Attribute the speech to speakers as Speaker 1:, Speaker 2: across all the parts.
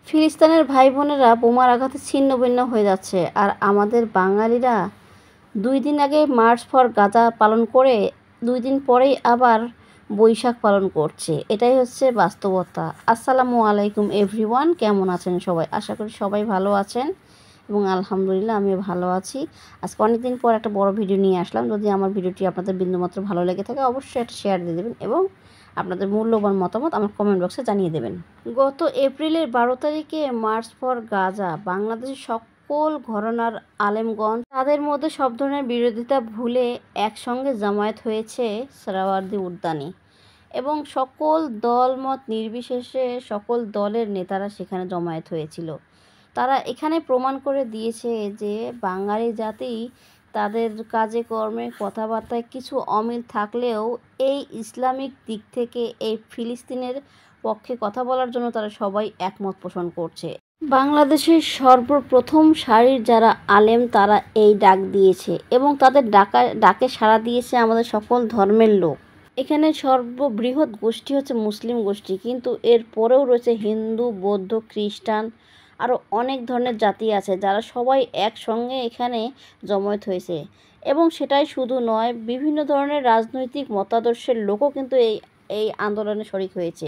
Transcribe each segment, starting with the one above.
Speaker 1: ফিলিস্তিনের ভাই বোনেরা বোমার আঘাতে ছিন্ন ভিন্ন হয়ে যাচ্ছে, আর আমাদের বাঙালিরা 2 দিন আগে মার্চ ফর গাজা পালন করে 2 দিন পরেই আবার বৈশাখ পালন করছে। এটাই হচ্ছে বাস্তবতা। আসসালামু আলাইকুম এভরিওয়ান, কেমন আছেন সবাই? আশা করি সবাই ভালো আছেন এবং আলহামদুলিল্লাহ আমিও ভালো আছি। আজকে অনেকদিন পর একটা বড় ভিডিও নিয়ে আসলাম। যদি আমার ভিডিওটি আপনাদের বিন্দুমাত্র ভালো লেগে থাকে অবশ্যই একটা শেয়ার দিয়ে দেবেন এবং আপনাদের মূল্যবান মতামত আমার কমেন্ট বক্সে জানিয়ে দেবেন। গত এপ্রিলের 12 তারিখে মার্চ ফর গাজা বাংলাদেশের সকল ঘরানার আলেমগণ তাদের মধ্যে সব ধরনের বিরোধিতা ভুলে একসঙ্গে জামায়াত হয়েছে সোহরাওয়ার্দী উদ্যানে এবং সকল দলমত নির্বিশেষে সকল দলের নেতারা সেখানে জমায়েত হয়েছিল। তারা এখানে প্রমাণ করে দিয়েছে যে বাঙালি জাতি তাদের কাজে কর্মে কথাবার্তায় কিছু অমিল থাকলেও এই ইসলামিক দিক থেকে এই ফিলিস্তিনের পক্ষে কথা বলার জন্য তারা সবাই একমত পোষণ করছে। বাংলাদেশের সর্বপ্রথম সারির যারা আলেম তারা এই ডাক দিয়েছে এবং তাদের ডাকে সাড়া দিয়েছে আমাদের সকল ধর্মের লোক। এখানে সর্ববৃহৎ গোষ্ঠী হচ্ছে মুসলিম গোষ্ঠী, কিন্তু এর পরেও রয়েছে হিন্দু, বৌদ্ধ, খ্রিস্টান, আরও অনেক ধরনের জাতি আছে যারা সবাই একসঙ্গে এখানে জমায়েত হয়েছে। এবং সেটাই শুধু নয়, বিভিন্ন ধরনের রাজনৈতিক মতাদর্শের লোকও কিন্তু এই আন্দোলনে শরিক হয়েছে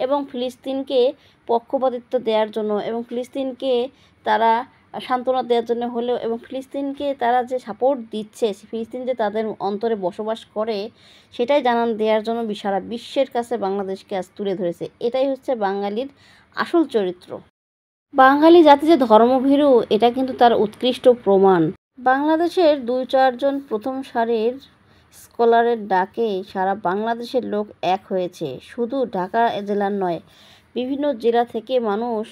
Speaker 1: এবং ফিলিস্তিনকে পক্ষপাতিত্ব দেওয়ার জন্য এবং ফিলিস্তিনকে তারা সান্ত্বনা দেওয়ার জন্য হলেও এবং ফিলিস্তিনকে তারা যে সাপোর্ট দিচ্ছে, ফিলিস্তিন যে তাদের অন্তরে বসবাস করে সেটাই জানান দেওয়ার জন্য সারা বিশ্বের কাছে বাংলাদেশকে আজ তুলে ধরেছে। এটাই হচ্ছে বাঙালির আসল চরিত্র। বাঙালি জাতি যে ধর্মভীরু এটা কিন্তু তার উৎকৃষ্ট প্রমাণ। বাংলাদেশের 2-4 জন প্রথম সারির স্কলারের ডাকে সারা বাংলাদেশের লোক এক হয়েছে। শুধু ঢাকা জেলার নয়, বিভিন্ন জেলা থেকে মানুষ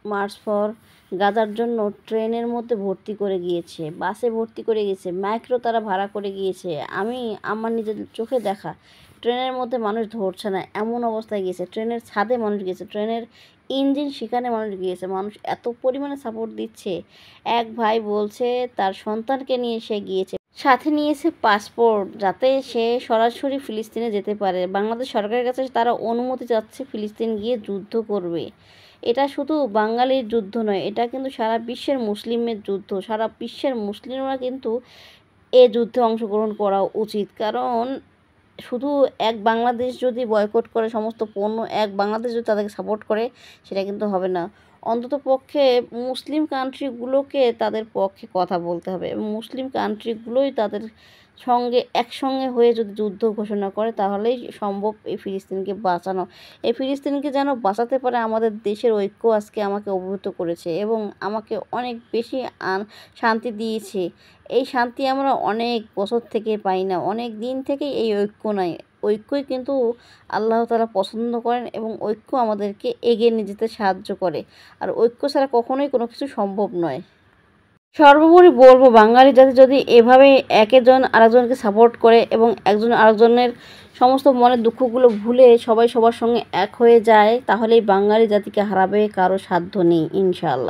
Speaker 1: মার্চ ফর গাজার জন্য ট্রেনের মধ্যে ভর্তি করে গিয়েছে, বাসে ভর্তি করে গিয়েছে, মাইক্রো তারা ভাড়া করে গিয়েছে। আমি আমার নিজের চোখে দেখা ট্রেনের মধ্যে মানুষ ধরছে না এমন অবস্থায় গিয়েছে, ট্রেনের ছাদে মানুষ গিয়েছে, ট্রেনের ইঞ্জিন সেখানে মানুষ গিয়েছে। মানুষ এত পরিমাণে সাপোর্ট দিচ্ছে। এক ভাই বলছে তার সন্তানকে নিয়ে সে গিয়েছে, সাথে নিয়েছে পাসপোর্ট যাতে সে সরাসরি ফিলিস্তিনে যেতে পারে। বাংলাদেশ সরকারের কাছে তারা অনুমতি চাচ্ছে ফিলিস্তিন গিয়ে যুদ্ধ করবে। এটা শুধু বাঙালির যুদ্ধ নয়, এটা কিন্তু সারা বিশ্বের মুসলিমের যুদ্ধ। সারা বিশ্বের মুসলিমরা কিন্তু এ যুদ্ধে অংশগ্রহণ করা উচিত, কারণ শুধু এক বাংলাদেশ যদি বয়কট করে সমস্ত পণ্য, এক বাংলাদেশ যদি তাদেরকে সাপোর্ট করে সেটা কিন্তু হবে না। অন্তত পক্ষে মুসলিম কান্ট্রিগুলোকে তাদের পক্ষে কথা বলতে হবে এবং মুসলিম কান্ট্রিগুলোই তাদের সঙ্গে একসঙ্গে হয়ে যদি যুদ্ধ ঘোষণা করে তাহলেই সম্ভব এই ফিলিস্তিনকে বাঁচানো। এই ফিলিস্তিনকে যেন বাঁচাতে পারে আমাদের দেশের ঐক্য আজকে আমাকে অভিভূত করেছে এবং আমাকে অনেক বেশি শান্তি দিয়েছে। এই শান্তি আমরা অনেক বছর থেকে পাই না, অনেক দিন থেকেই এই ঐক্য নাই। ঐক্যই কিন্তু আল্লাহ তাআলা পছন্দ করেন এবং ঐক্য আমাদেরকে এগিয়ে নিয়ে যেতে সাহায্য করে, আর ঐক্য ছাড়া কখনোই কোনো কিছু সম্ভব নয়। সর্বোপরি বলবো, বাঙালি জাতি যদি এভাবে একজন আরেকজনকে সাপোর্ট করে এবং একজন আরেকজনের সমস্ত মনের দুঃখগুলো ভুলে সবাই সবার সঙ্গে এক হয়ে যায় তাহলেই বাঙালি জাতিকে হারাবে কারো সাধ্য নেই ইনশাআল্লাহ।